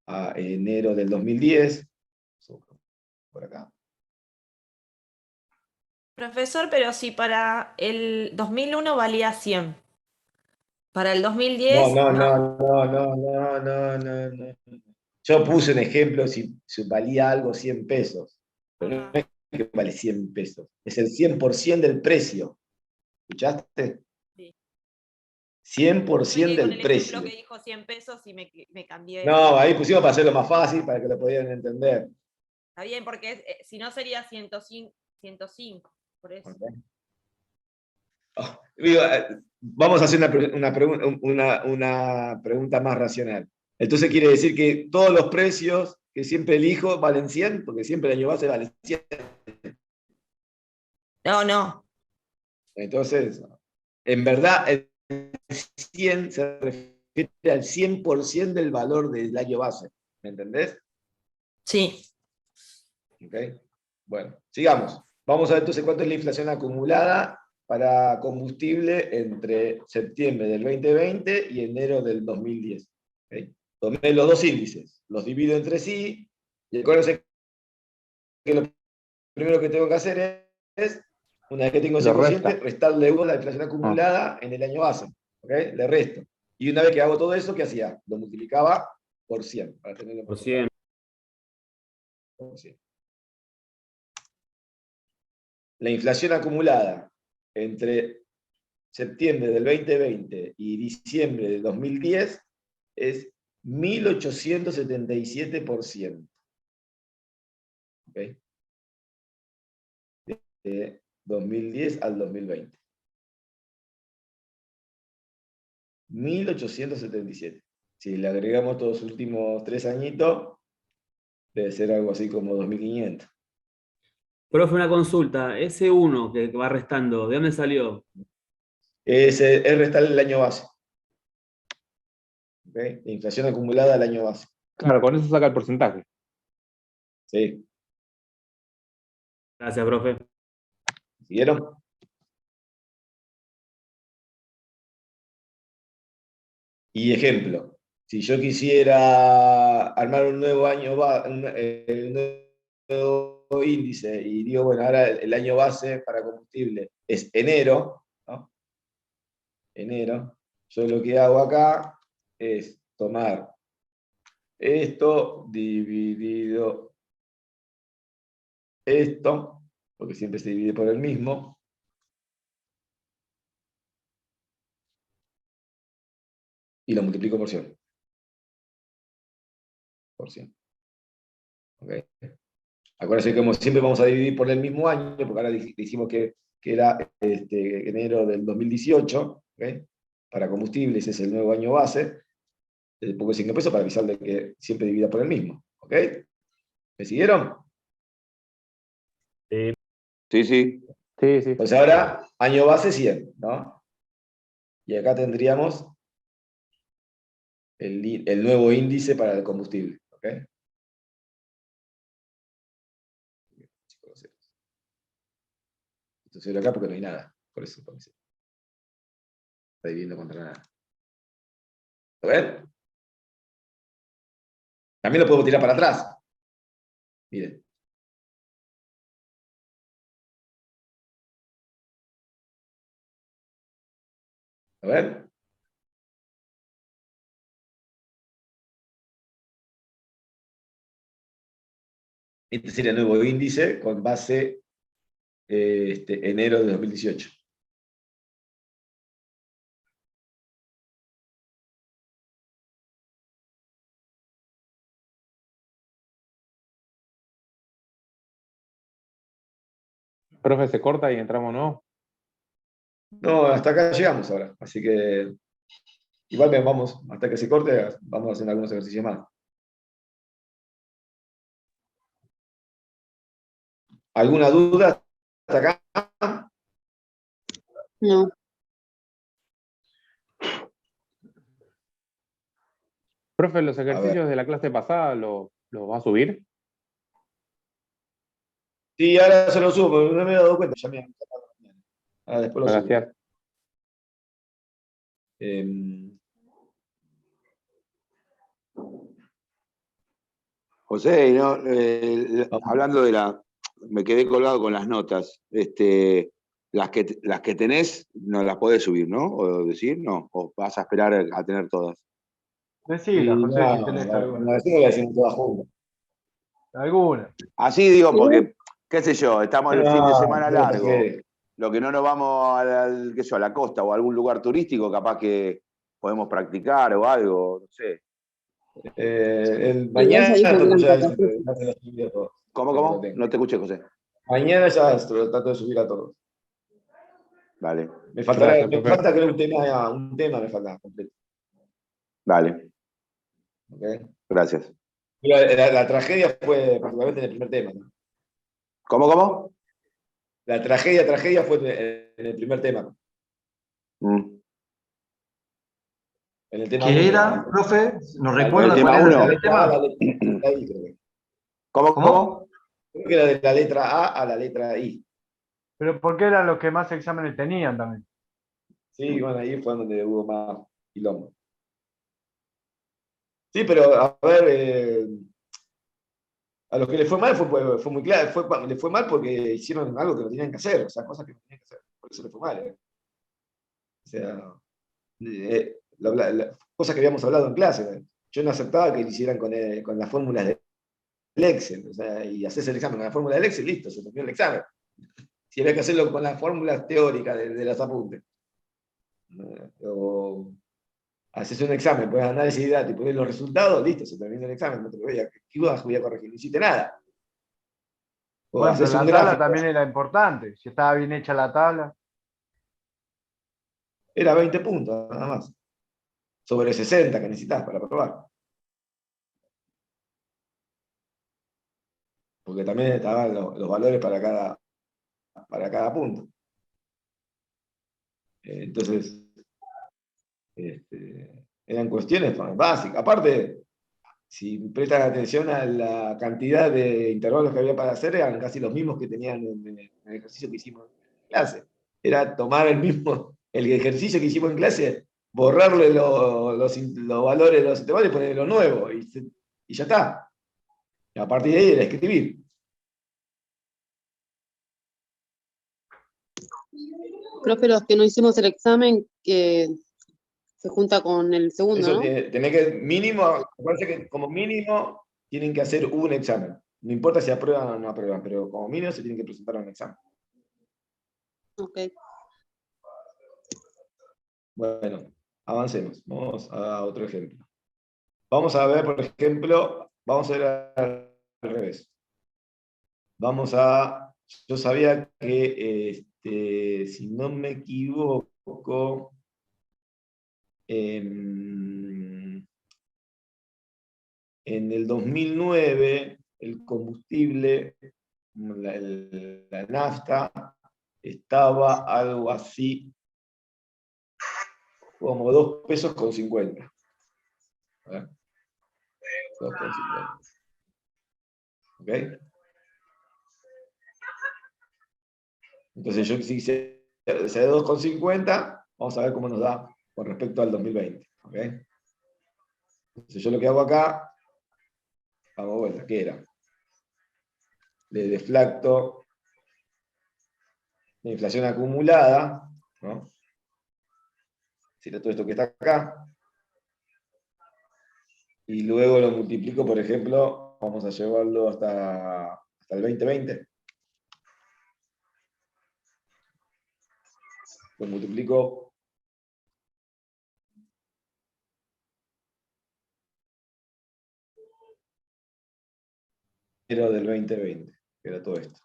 a enero del 2010, por acá. Profesor, pero si para el 2001 valía 100, para el 2010... No. Yo puse un ejemplo si valía algo 100 pesos, pero no es que vale 100 pesos, es el 100% del precio. ¿Escuchaste? Sí. 100% del precio. Ejemplo que dijo 100 pesos y me cambié. No, ahí pusimos para hacerlo más fácil, para que lo pudieran entender. Está bien, porque si no sería 105, por eso. Okay. Vamos a hacer una pregunta más racional. Entonces quiere decir que todos los precios que siempre elijo valen 100, porque siempre el año base vale 100. No. Entonces, en verdad, el 100 se refiere al 100% del valor del año base. ¿Me entendés? Sí. ¿Ok? Bueno, sigamos. Vamos a ver entonces cuánto es la inflación acumulada para combustible entre septiembre del 2020 y enero del 2010. ¿Ok? Tomé los dos índices, los divido entre sí, y acuérdense que lo primero que tengo que hacer es, una vez que tengo ese Lo cociente, resta. restarle 1 a la inflación acumulada en el año base. ¿Ok? Le resto. Y una vez que hago todo eso, ¿qué hacía? Lo multiplicaba por 100, para tenerlo Por 100. por 100. La inflación acumulada entre septiembre del 2020 y diciembre del 2010 es 1877%. ¿Ok? De 2010 al 2020. 1877. Si le agregamos todos los últimos 3 añitos, debe ser algo así como 2500. Profe, una consulta. Ese 1 que va restando, ¿de dónde salió? Es restar el año base. ¿Ok? La inflación acumulada al año base. Claro, con eso saca el porcentaje. ¿Sí? Gracias, profe. ¿Siguieron? Y ejemplo, si yo quisiera armar un nuevo año, un nuevo índice y digo, bueno, ahora el año base para combustible es enero, ¿no? Enero, yo lo que hago acá es tomar esto dividido esto, porque siempre se divide por el mismo, y lo multiplico por 100. Por 100. ¿Ok? Acuérdense que como siempre vamos a dividir por el mismo año, porque ahora dijimos que era enero del 2018, ¿okay? Para combustibles ese es el nuevo año base, pongo 5 pesos para avisarle que siempre divida por el mismo. ¿Ok? ¿Me siguieron? Sí, sí. Sí, sí. Pues ahora, año base 100, ¿no? Y acá tendríamos el nuevo índice para el combustible. ¿Ok? Esto se lo acá porque no hay nada. Por eso está dividiendo contra nada. ¿Lo ven? También lo puedo tirar para atrás. Miren. ¿Lo ven? Este sería el nuevo índice con base enero de 2018. Profe, se corta y entramos, ¿no? No, hasta acá llegamos ahora. Así que igual vamos, hasta que se corte, vamos a hacer algunos ejercicios más. ¿Alguna duda hasta acá? No. Profe, los ver. ejercicios de la clase pasada los va a subir. Sí, ahora se lo subo, pero no me he dado cuenta. Ya me ahora después lo subo. Gracias. José, no, hablando de me quedé colgado con las notas. Las que tenés no las podés subir, ¿no? O decir, no, o vas a esperar a tener todas. Decila, Y José, si no, tenés no, alguna. así lo decimos todas juntas. ¿Alguna? Así digo, porque, qué sé yo, estamos en el fin de semana No, largo. Lo que no nos vamos qué sé yo, a la costa o a algún lugar turístico, capaz que podemos practicar o algo, no sé. Igual Mañana ya dijo Blanca, ya la se profe. lo subí a todos. ¿Cómo? No te escuché, José. Mañana ya se lo trato de subir a todos. Vale. Me Gracias, me profe. falta creo un tema me falta completo. Vale. ¿Okay? Gracias. Pero la tragedia fue particularmente en el primer tema, ¿no? ¿Cómo? La tragedia fue en el primer tema. En el tema ¿Qué 1. era, profe? ¿Nos La recuerda tema cuál era uno. el tema? la letra I, creo que. ¿Cómo? ¿Cómo? Creo que era de la letra A a la letra I. Pero ¿por qué eran los que más exámenes tenían también? Sí, bueno, ahí fue donde hubo más quilombo. Sí, pero a ver, a los que les fue mal fue muy claro, les fue mal porque hicieron algo que no tenían que hacer, o sea, cosas que no tenían que hacer. Por eso les fue mal. O sea, cosas que habíamos hablado en clase. Yo no aceptaba que lo hicieran con las fórmulas del Excel, o sea, y haces el examen con la fórmula del Excel, listo, se terminó el examen. Si había que hacerlo con las fórmulas teóricas de los apuntes. O haces un examen, puedes análisis de datos y pones los resultados, listo, se termina el examen, no te lo voy a, ¿qué voy a corregir? No hiciste nada. O Bueno, pero haces la un tabla gráfico. también era importante. Si estaba bien hecha la tabla. Era 20 puntos, nada más. Sobre 60 que necesitas para probar. Porque también estaban los valores para cada punto. Entonces, eran cuestiones básicas. Aparte, si prestan atención a la cantidad de intervalos que había para hacer, eran casi los mismos que tenían en el ejercicio que hicimos en clase. Era tomar el ejercicio que hicimos en clase, borrarle los valores de los intervalos y ponerle lo nuevo, y ya está. Y a partir de ahí era escribir. Profe, los que no hicimos el examen, que se junta con el segundo, Eso ¿no? tenés que, mínimo, me parece que como mínimo tienen que hacer un examen. No importa si aprueban o no aprueban, pero como mínimo se tienen que presentar a un examen. Ok. Bueno, avancemos. Vamos a otro ejemplo. Vamos a ver, por ejemplo, vamos a ver al revés. Yo sabía que, si no me equivoco, en el 2009, el combustible, la nafta, estaba algo así como 2 pesos con 50. A ver. 2,50. ¿Ok? Entonces yo si hice ese 2,50, vamos a ver cómo nos da con respecto al 2020. ¿Ok? Entonces yo lo que hago acá, hago vuelta, ¿qué era? Le deflacto la inflación acumulada, ¿no? Será todo esto que está acá. Y luego lo multiplico, por ejemplo, vamos a llevarlo hasta el 2020. Lo multiplico pero del 2020, que era todo esto.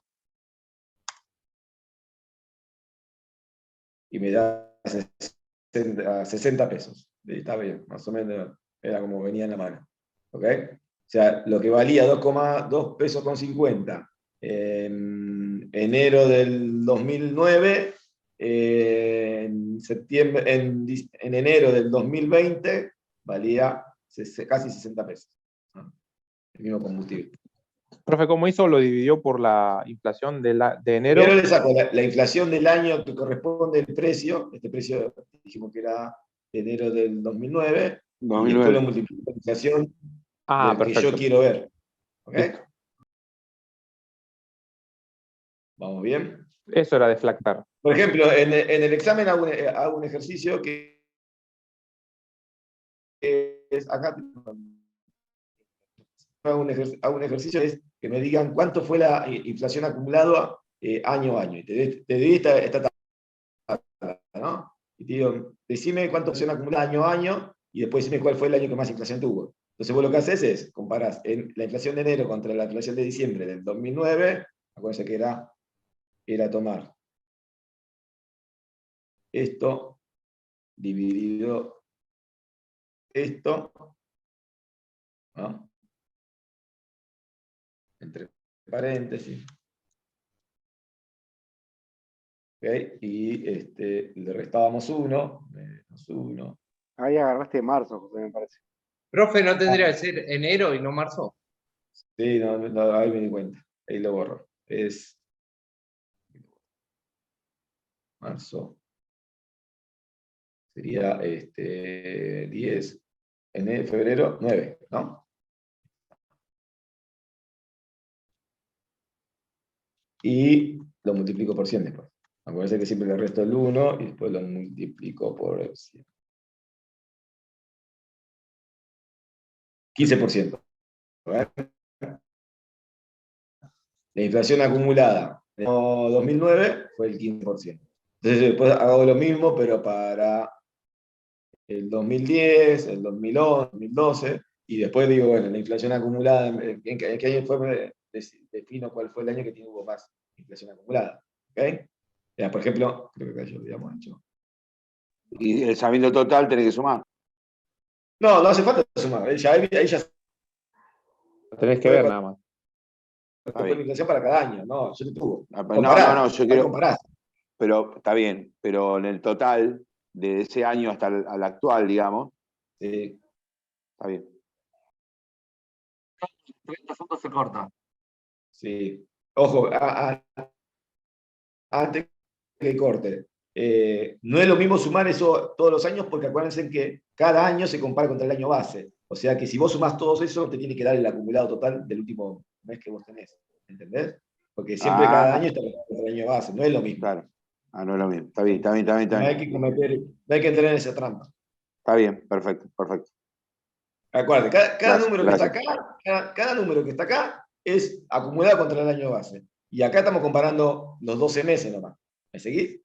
Y me da 60 pesos. Está bien, más o menos era como venía en la mano. ¿Ok? O sea, lo que valía 2,2 pesos con 50 en enero del 2009, en enero del 2020 valía casi 60 pesos. ¿No? El mismo combustible. Profe, ¿cómo hizo? Lo dividió por la inflación de enero. Primero le saco la inflación del año que corresponde al precio. Este precio dijimos que era de enero del 2009. Y después lo multiplico por la inflación del que yo quiero ver. ¿Ok? ¿Vamos bien? Eso era deflactar. Por ejemplo, en el examen hago un ejercicio que es acá. Hago un ejercicio que es que me digan cuánto fue la inflación acumulada año a año. Y te doy esta tabla, ¿no? Y te digo, decime cuánto inflación acumulada año a año y después decime cuál fue el año que más inflación tuvo. Entonces vos lo que haces es, comparás la inflación de enero contra la inflación de diciembre del 2009, acuérdense que era tomar esto dividido esto, ¿no? Entre paréntesis. ¿Okay? Y le restábamos 1, menos 1, Ahí agarraste marzo, José, me parece. Profe, ¿no tendría que ser enero y no marzo? Sí, no, ahí me di cuenta. Ahí lo borro. Es marzo. Sería 10, enero, febrero, 9, ¿no? Y lo multiplico por 100 después. Acuérdense que siempre le resto el 1 y después lo multiplico por el 100. 15%. ¿Verdad? La inflación acumulada en el año 2009 fue el 15%. Entonces después hago lo mismo, pero para el 2010, el 2011, 2012, y después digo, bueno, la inflación acumulada, ¿en qué año fue? Defino cuál fue el año que hubo más inflación acumulada. ¿Ok? Ya, por ejemplo, creo que acá ya lo habíamos hecho. Y el sabiendo total tenés que sumar. No, no hace falta sumar. Ahí ya Tenés que ver nada más. fue la inflación para cada año. No, yo te tuvo. No, yo quiero. Comparás. Pero está bien, pero en el total de ese año hasta al actual, digamos, está bien. 30 segundos se corta. Sí. Ojo, antes que corte. No es lo mismo sumar eso todos los años porque acuérdense que cada año se compara contra el año base. O sea que si vos sumás todos eso, te tiene que dar el acumulado total del último mes que vos tenés. ¿Entendés? Porque siempre cada año está contra el año base. No es lo mismo. Claro. No es lo mismo. Está bien. No hay que entrar en esa trampa. Está bien, perfecto. Acuérdate, cada número que gracias. está acá, cada número que está acá es acumulado contra el año base. Y acá estamos comparando los 12 meses nomás. ¿Me seguís?